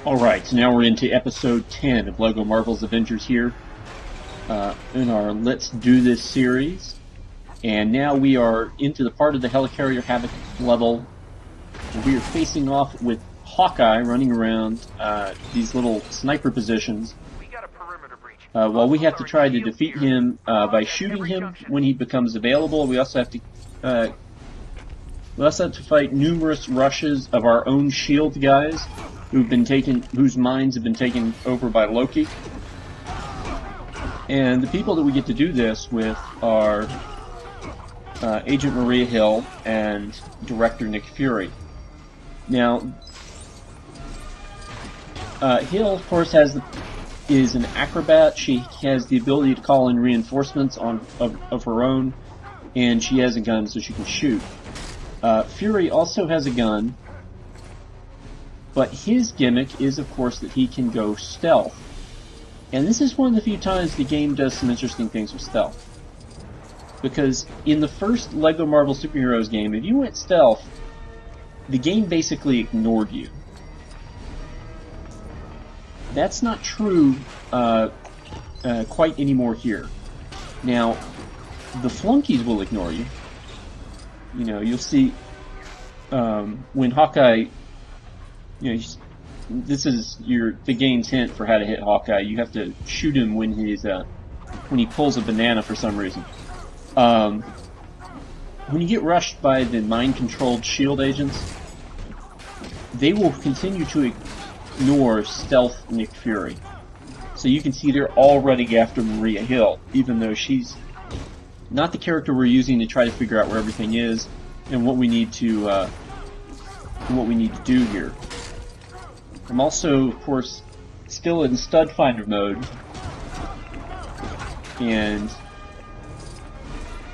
Alright, so now we're into episode 10 of LEGO Marvel's Avengers here in our Let's Do This series. And now we are into the part of the Helicarrier Havoc level. We are facing off with Hawkeye running around these little sniper positions. While we have to try to defeat him by shooting him when he becomes available, we also have to fight numerous rushes of our own shield guys whose minds have been taken over by Loki. And the people that we get to do this with are Agent Maria Hill and Director Nick Fury. Now, Hill, of course, is an acrobat. She has the ability to call in reinforcements of her own, and she has a gun so she can shoot. Fury also has a gun, but his gimmick is, of course, that he can go stealth. And this is one of the few times the game does some interesting things with stealth. Because in the first LEGO Marvel Superheroes game, if you went stealth, the game basically ignored you. That's not true quite anymore here. Now, the flunkies will ignore you. You know, you'll see when Hawkeye, this is the game's hint for how to hit Hawkeye. You have to shoot him when he pulls a banana for some reason. When you get rushed by the mind-controlled shield agents, they will continue to ignore stealth Nick Fury. So you can see they're already after Maria Hill, even though she's not the character we're using to try to figure out where everything is and what we need to do here. I'm also, of course, still in stud finder mode, and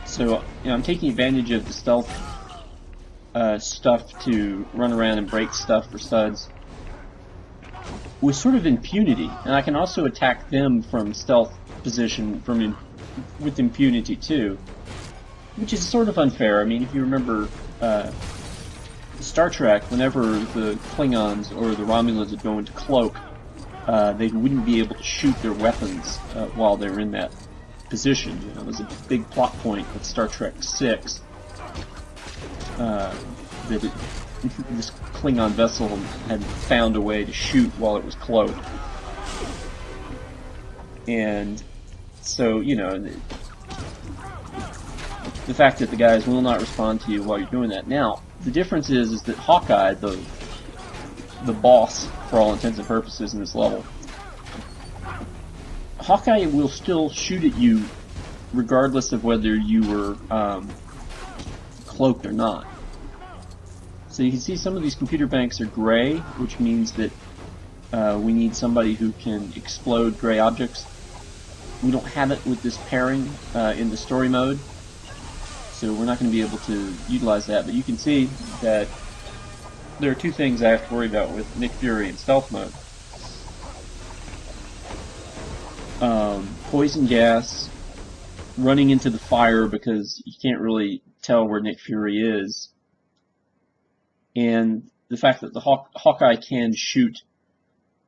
so I'm taking advantage of the stealth stuff to run around and break stuff for studs with sort of impunity, and I can also attack them from stealth position with impunity too, which is sort of unfair. I mean, if you remember Star Trek, whenever the Klingons or the Romulans would go into cloak, they wouldn't be able to shoot their weapons while they're in that position. You know, it was a big plot point with Star Trek 6 that this Klingon vessel had found a way to shoot while it was cloaked. And so, you know, the fact that the guys will not respond to you while you're doing that. Now, the difference is that Hawkeye, the boss for all intents and purposes in this level, Hawkeye will still shoot at you regardless of whether you were cloaked or not. So you can see some of these computer banks are gray, which means that we need somebody who can explode gray objects. We don't have it with this pairing in the story mode, so we're not going to be able to utilize that, but you can see that there are two things I have to worry about with Nick Fury in stealth mode. Poison gas, running into the fire because you can't really tell where Nick Fury is, and the fact that the Hawkeye can shoot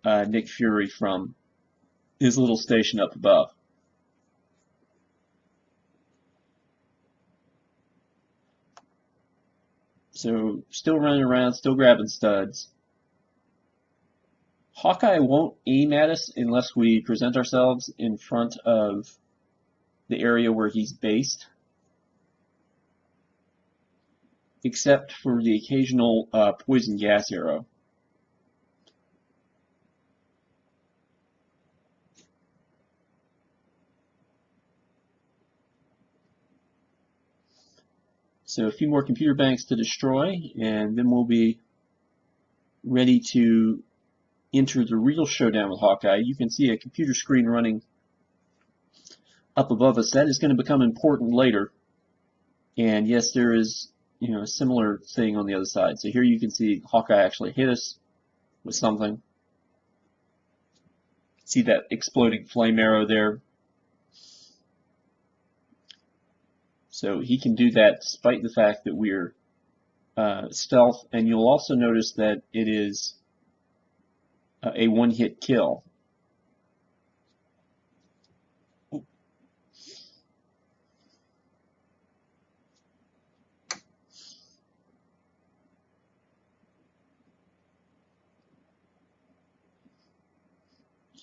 Nick Fury from his little station up above. So, still running around, still grabbing studs. Hawkeye won't aim at us unless we present ourselves in front of the area where he's based, except for the occasional poison gas arrow. So a few more computer banks to destroy, and then we'll be ready to enter the real showdown with Hawkeye. You can see a computer screen running up above us. That is going to become important later. And yes, there is, a similar thing on the other side. So here you can see Hawkeye actually hit us with something. See that exploding flame arrow there? So he can do that despite the fact that we're stealth, and you'll also notice that it is a one-hit kill.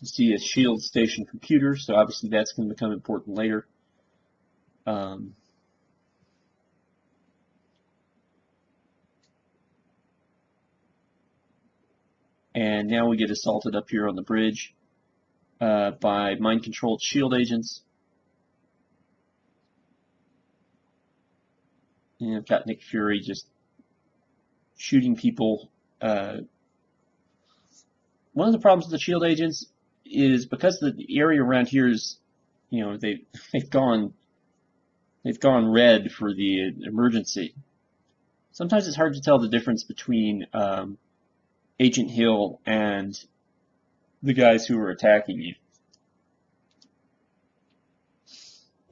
You see a shield station computer, so obviously that's going to become important later. And now we get assaulted up here on the bridge by mind-controlled shield agents. And I've got Nick Fury just shooting people. One of the problems with the shield agents is because the area around here is, you know, they've gone red for the emergency. Sometimes it's hard to tell the difference between Agent Hill and the guys who are attacking you.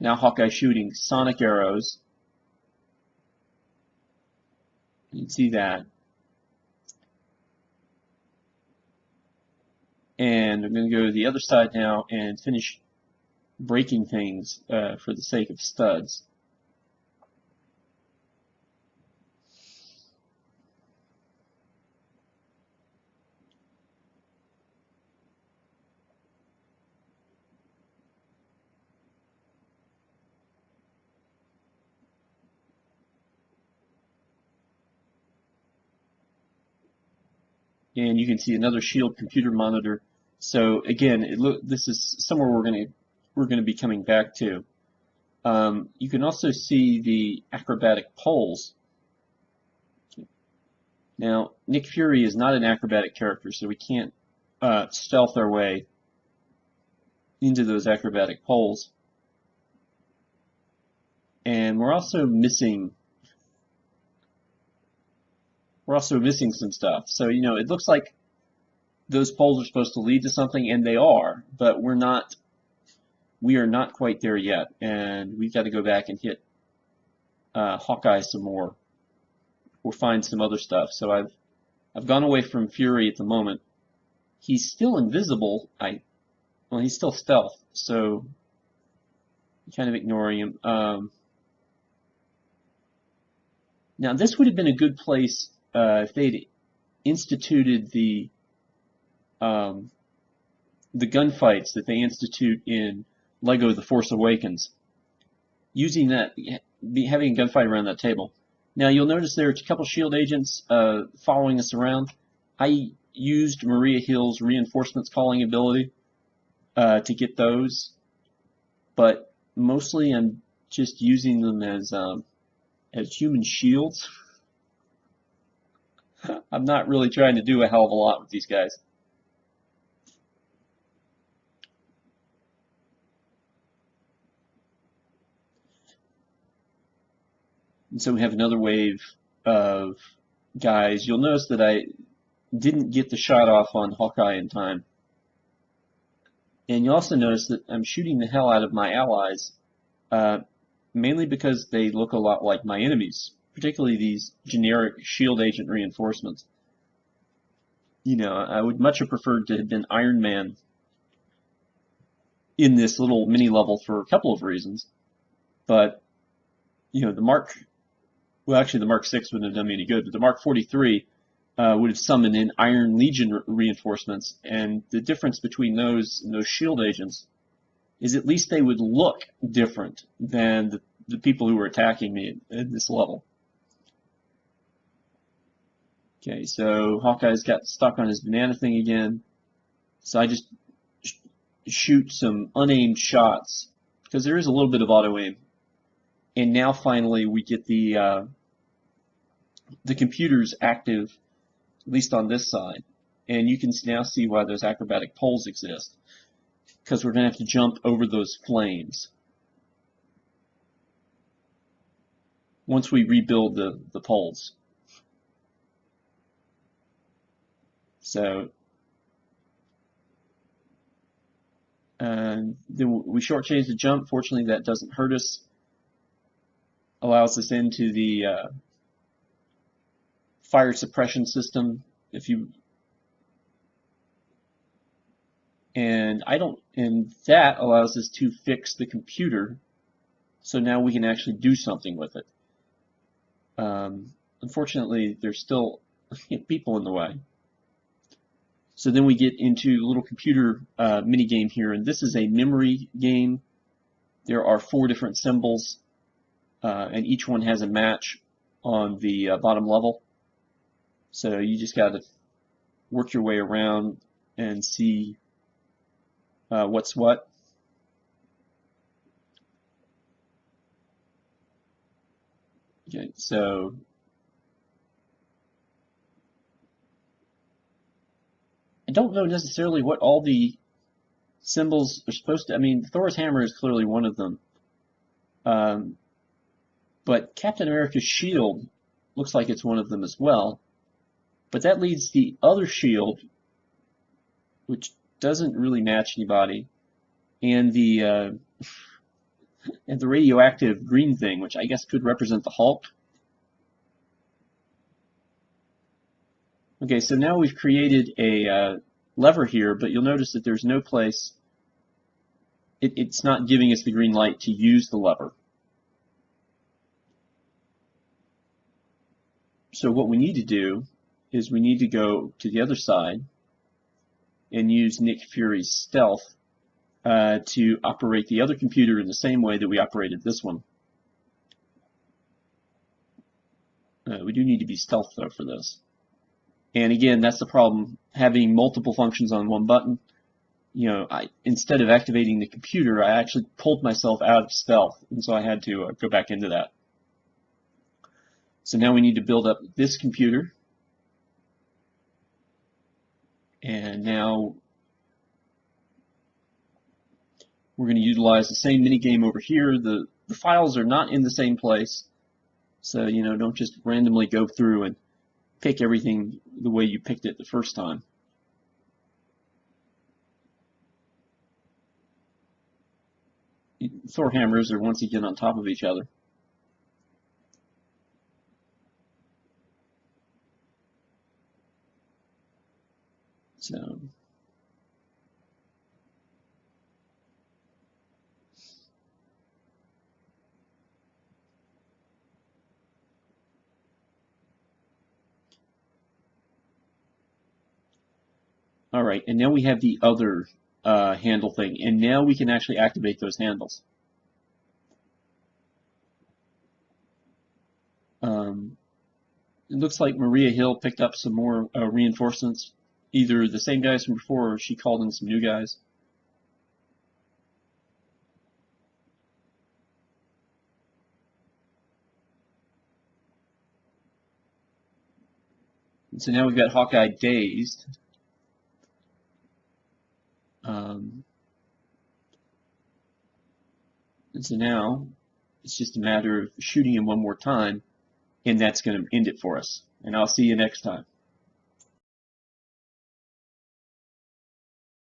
Now Hawkeye shooting sonic arrows. You can see that. And I'm going to go to the other side now and finish breaking things for the sake of studs. And you can see another shield computer monitor. So again, this is somewhere we're going to be coming back to. You can also see the acrobatic poles. Now, Nick Fury is not an acrobatic character, so we can't stealth our way into those acrobatic poles. And we're also missing some stuff. So, you know, it looks like those poles are supposed to lead to something, and they are, but we are not quite there yet, and we've got to go back and hit Hawkeye some more, or find some other stuff. So I've gone away from Fury at the moment. He's still invisible. Well, he's still stealth, so kind of ignoring him. Now, this would have been a good place if they'd instituted the gunfights that they institute in Lego The Force Awakens. Using that, having a gunfight around that table. Now, you'll notice there are a couple shield agents following us around. I used Maria Hill's reinforcements calling ability to get those, but mostly I'm just using them as human shields. I'm not really trying to do a hell of a lot with these guys. And so we have another wave of guys. You'll notice that I didn't get the shot off on Hawkeye in time. And you'll also notice that I'm shooting the hell out of my allies, mainly because they look a lot like my enemies, particularly these generic shield agent reinforcements. You know, I would much have preferred to have been Iron Man in this little mini level for a couple of reasons. But, you know, the Mark 6 wouldn't have done me any good, but the Mark 43 would have summoned in Iron Legion reinforcements, and the difference between those and those shield agents is at least they would look different than the people who were attacking me at this level. Okay, so Hawkeye's got stuck on his banana thing again, so I just shoot some unaimed shots, because there is a little bit of auto-aim. And now finally we get the computers active, at least on this side. And you can now see why those acrobatic poles exist, because we're going to have to jump over those flames once we rebuild the poles. So then we shortchange the jump. Fortunately, that doesn't hurt us. Allows us into the fire suppression system. If you and that allows us to fix the computer, so now we can actually do something with it. Unfortunately, there's still people in the way. So then we get into a little computer mini game here, and this is a memory game. There are 4 different symbols, and each one has a match on the bottom level. So you just got to work your way around and see what's what. Okay, so I don't know necessarily what all the symbols are supposed to. I mean, Thor's hammer is clearly one of them, but Captain America's shield looks like it's one of them as well. But that leads the other shield, which doesn't really match anybody, and the radioactive green thing, which I guess could represent the Hulk. Okay, so now we've created a lever here, but you'll notice that there's no place. It's not giving us the green light to use the lever. So what we need to do is we need to go to the other side and use Nick Fury's stealth to operate the other computer in the same way that we operated this one. We do need to be stealth, though, for this. And again, that's the problem, having multiple functions on one button. You know, instead of activating the computer, I actually pulled myself out of stealth, and so I had to go back into that. So now we need to build up this computer. And now we're going to utilize the same minigame over here. The files are not in the same place, so you know, don't just randomly go through and pick everything the way you picked it the first time. Thor hammers are once again on top of each other. So all right, and now we have the other handle thing, and now we can actually activate those handles. It looks like Maria Hill picked up some more reinforcements, either the same guys from before or she called in some new guys. And so now we've got Hawkeye dazed. And so now it's just a matter of shooting him one more time, and that's going to end it for us. And I'll see you next time.